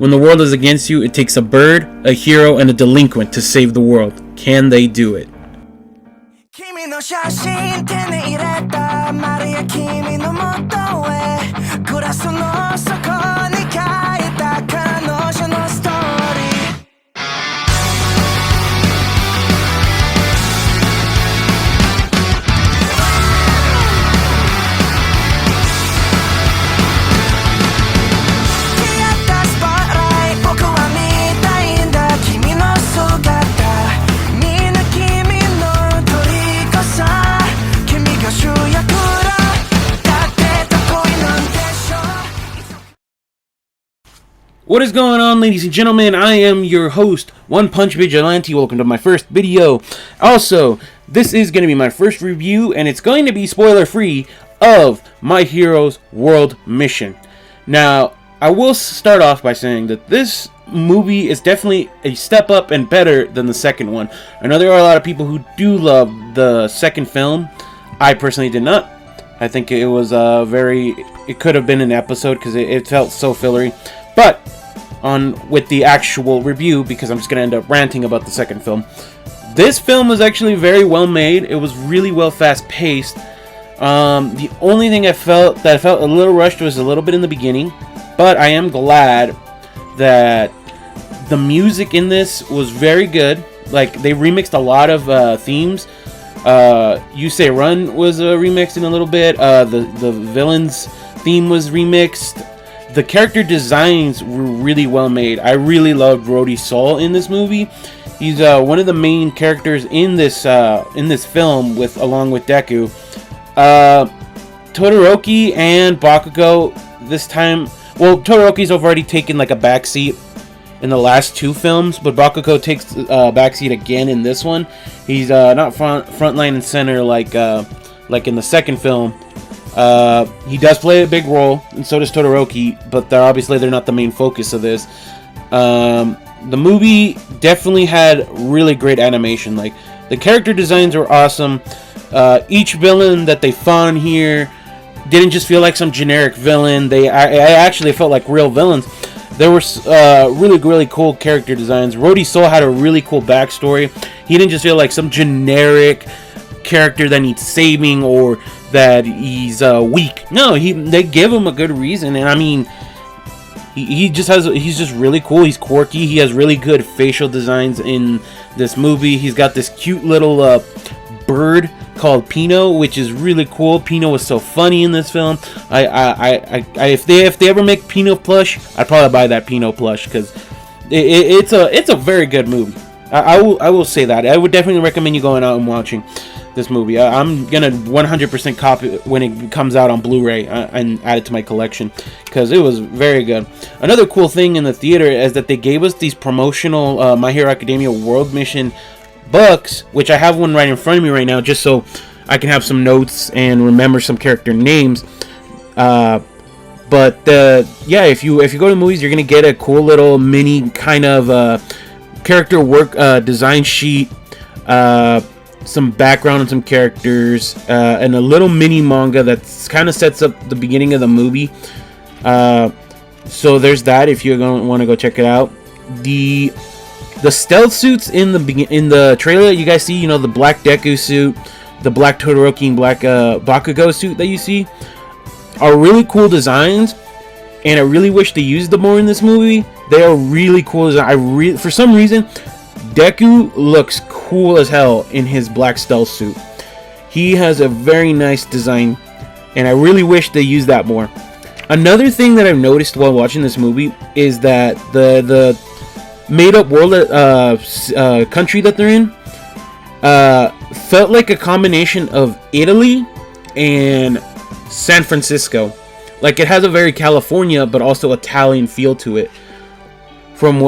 When the world is against you, it takes a bird, a hero, and a delinquent to save the world. Can they do it? 君の写真手に入れたマリア君の元へグラスの底に書いた彼女のストーリー What is going on, ladies and gentlemen? I am your host, One Punch Vigilante. Welcome to my first video. Also, this is going to be my first review, and it's going to be spoiler-free of My Hero's World Mission. Now, I will start off by saying that this movie is definitely a step up and better than the second one. I know there are a lot of people who do love the second film. I personally did not. I think it was it could have been an episode because it felt so fillery. But on with the actual review, because I'm just going to end up ranting about the second film. This film was actually very well made. It was really well fast paced. The only thing I felt a little rushed was a little bit in the beginning, but I am glad that the music in this was very good. Like, they remixed a lot of themes. You Say Run was remixed in a little bit. The villain's theme was remixed. The character designs were really well made. I really loved Rhodey Sol in this movie. He's one of the main characters in this film, along with Deku. Todoroki and Bakugo this time. Well, Todoroki's already taken like a backseat in the last two films, but Bakugo takes a backseat again in this one. He's not front line and center like in the second film. He does play a big role, and so does Todoroki, but they're not the main focus of this. The movie definitely had really great animation. Like, the character designs were awesome. Each villain that they fought in here didn't just feel like some generic villain. I actually felt like real villains. There were really cool character designs. Rhodey Sol had a really cool backstory. He didn't just feel like some generic character that needs saving or that he's weak. No, they give him a good reason, and I mean, he's just really cool. He's quirky. He has really good facial designs in this movie. He's got this cute little bird called Pino, which is really cool. Pino was so funny in this film. If they ever make Pino plush, I'd probably buy that Pino plush because it's a very good movie. I will say that. I would definitely recommend you going out and watching this movie. I'm gonna 100% copy it when it comes out on Blu-ray and add it to my collection because it was very good. Another cool thing in the theater is that they gave us these promotional My Hero Academia World Mission books, which I have one right in front of me right now, just so I can have some notes and remember some character names. But if you go to the movies, you're gonna get a cool little mini kind of character work design sheet. Some background on some characters, and a little mini manga that kind of sets up the beginning of the movie. So there's that if you want to go check it out. The stealth suits in the trailer, you guys see, the black Deku suit, the black Todoroki and black Bakugo suit that you see, are really cool designs, and I really wish they used them more in this movie. They are really cool designs. For some reason, Deku looks cool as hell in his black stealth suit. He has a very nice design, and I really wish they used that more. Another thing that I've noticed while watching this movie is that the made-up world country that they're in felt like a combination of Italy and San Francisco. Like, it has a very California but also Italian feel to it. From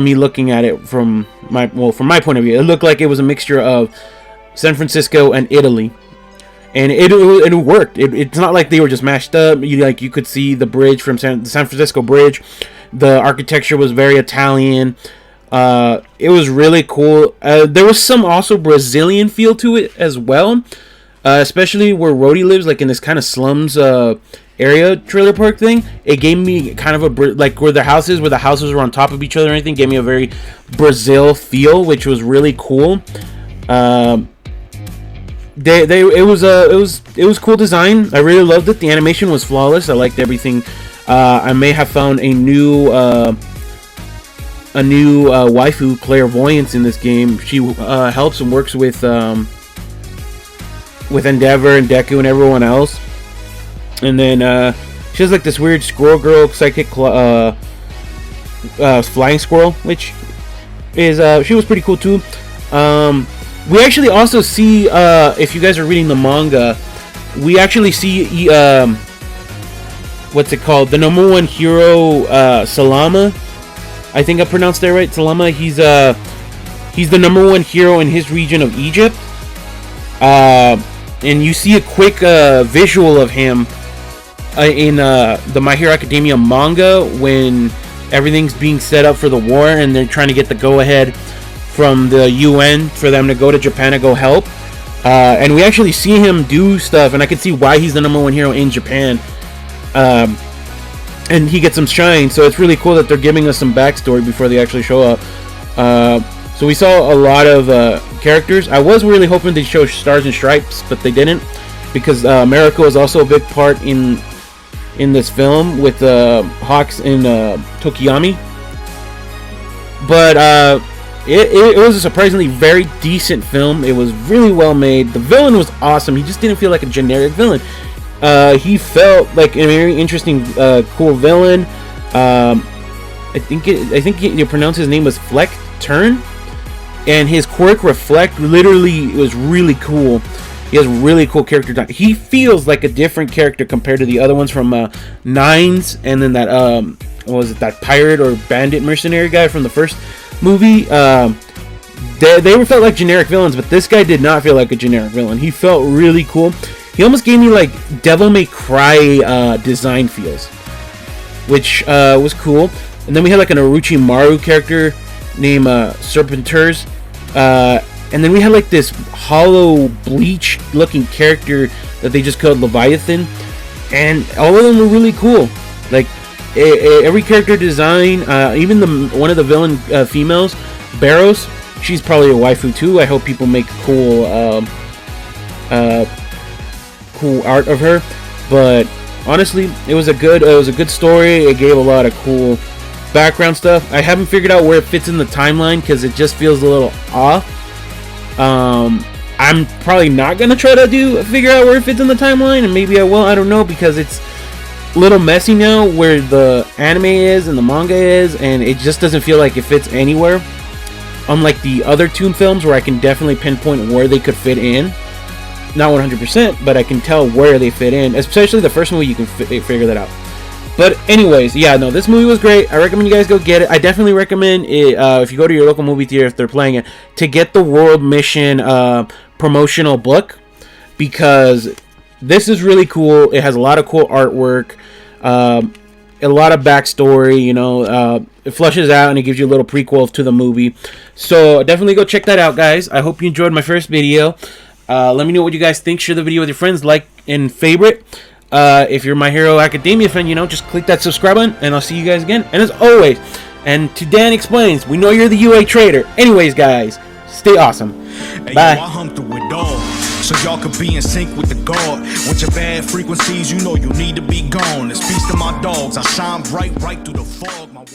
me looking at it from my point of view, it looked like it was a mixture of San Francisco and Italy, and it worked. It's not like they were just mashed up. You could see the bridge from the San Francisco Bridge. The architecture was very Italian. It was really cool. There was some also Brazilian feel to it as well, especially where Rhodey lives, like in this kind of slums area trailer park thing, it gave me kind of a like where the houses were on top of each other and everything, gave me a very Brazil feel, which was really cool. It was cool design. I really loved it. The animation was flawless. I liked everything. I may have found a new waifu, Clairvoyance, in this game. She helps and works with Endeavor and Deku and everyone else. And then she has like this weird squirrel girl psychic flying squirrel, which is she was pretty cool too. We actually also see, if you guys are reading the manga, we actually see what's it called? The number one hero, Salama. I think I pronounced that right. Salama. He's the number one hero in his region of Egypt. And you see a quick visual of him in the My Hero Academia manga when everything's being set up for the war and they're trying to get the go-ahead from the UN for them to go to Japan to go help. And we actually see him do stuff, and I can see why he's the number one hero in Japan. And he gets some shine, so it's really cool that they're giving us some backstory before they actually show up. So we saw a lot of characters. I was really hoping they'd show Stars and Stripes, but they didn't, because Mariko is also a big part in this film with Hawks and Tokiyami. But it was a surprisingly very decent film. It was really well made. The villain was awesome. He just didn't feel like a generic villain. He felt like a very interesting, cool villain. I think you pronounce his name was Fleck Turn, and his quirk Reflect literally was really cool. He has really cool character design. He feels like a different character compared to the other ones from Nines, and then that what was it, that pirate or bandit mercenary guy from the first movie. They felt like generic villains, but this guy did not feel like a generic villain. He felt really cool. He almost gave me like Devil May Cry design feels, which was cool. And then we had like an Orochimaru character named Serpenters. And then we had like this hollow Bleach looking character that they just called Leviathan. And all of them were really cool. Like every character design, even one of the villain females, Barros, she's probably a waifu too. I hope people make cool art of her. But honestly, it was a good story. It gave a lot of cool background stuff. I haven't figured out where it fits in the timeline because it just feels a little off. I'm probably not gonna try to figure out where it fits in the timeline, and maybe I will. I don't know, because it's a little messy now where the anime is and the manga is, and it just doesn't feel like it fits anywhere. Unlike the other Toon films, where I can definitely pinpoint where they could fit in. Not 100%, but I can tell where they fit in. Especially the first movie, you can figure that out. But anyways, yeah, no, this movie was great. I recommend you guys go get it. I definitely recommend it, if you go to your local movie theater, if they're playing it, to get the World Mission promotional book, because this is really cool. It has a lot of cool artwork, a lot of backstory, it flushes out and it gives you a little prequel to the movie. So definitely go check that out, guys. I hope you enjoyed my first video. Let me know what you guys think. Share the video with your friends, like and favorite. If you're My Hero Academia fan, just click that subscribe button, and I'll see you guys again. And as always, and to Dan Explains, we know you're the UA trader. Anyways, guys, stay awesome. Bye. Yo, I hung through it all, so y'all could be in sync with the God. With your bad frequencies, you know you need to be gone. It's peace to my dogs. I shine bright through the fog. My work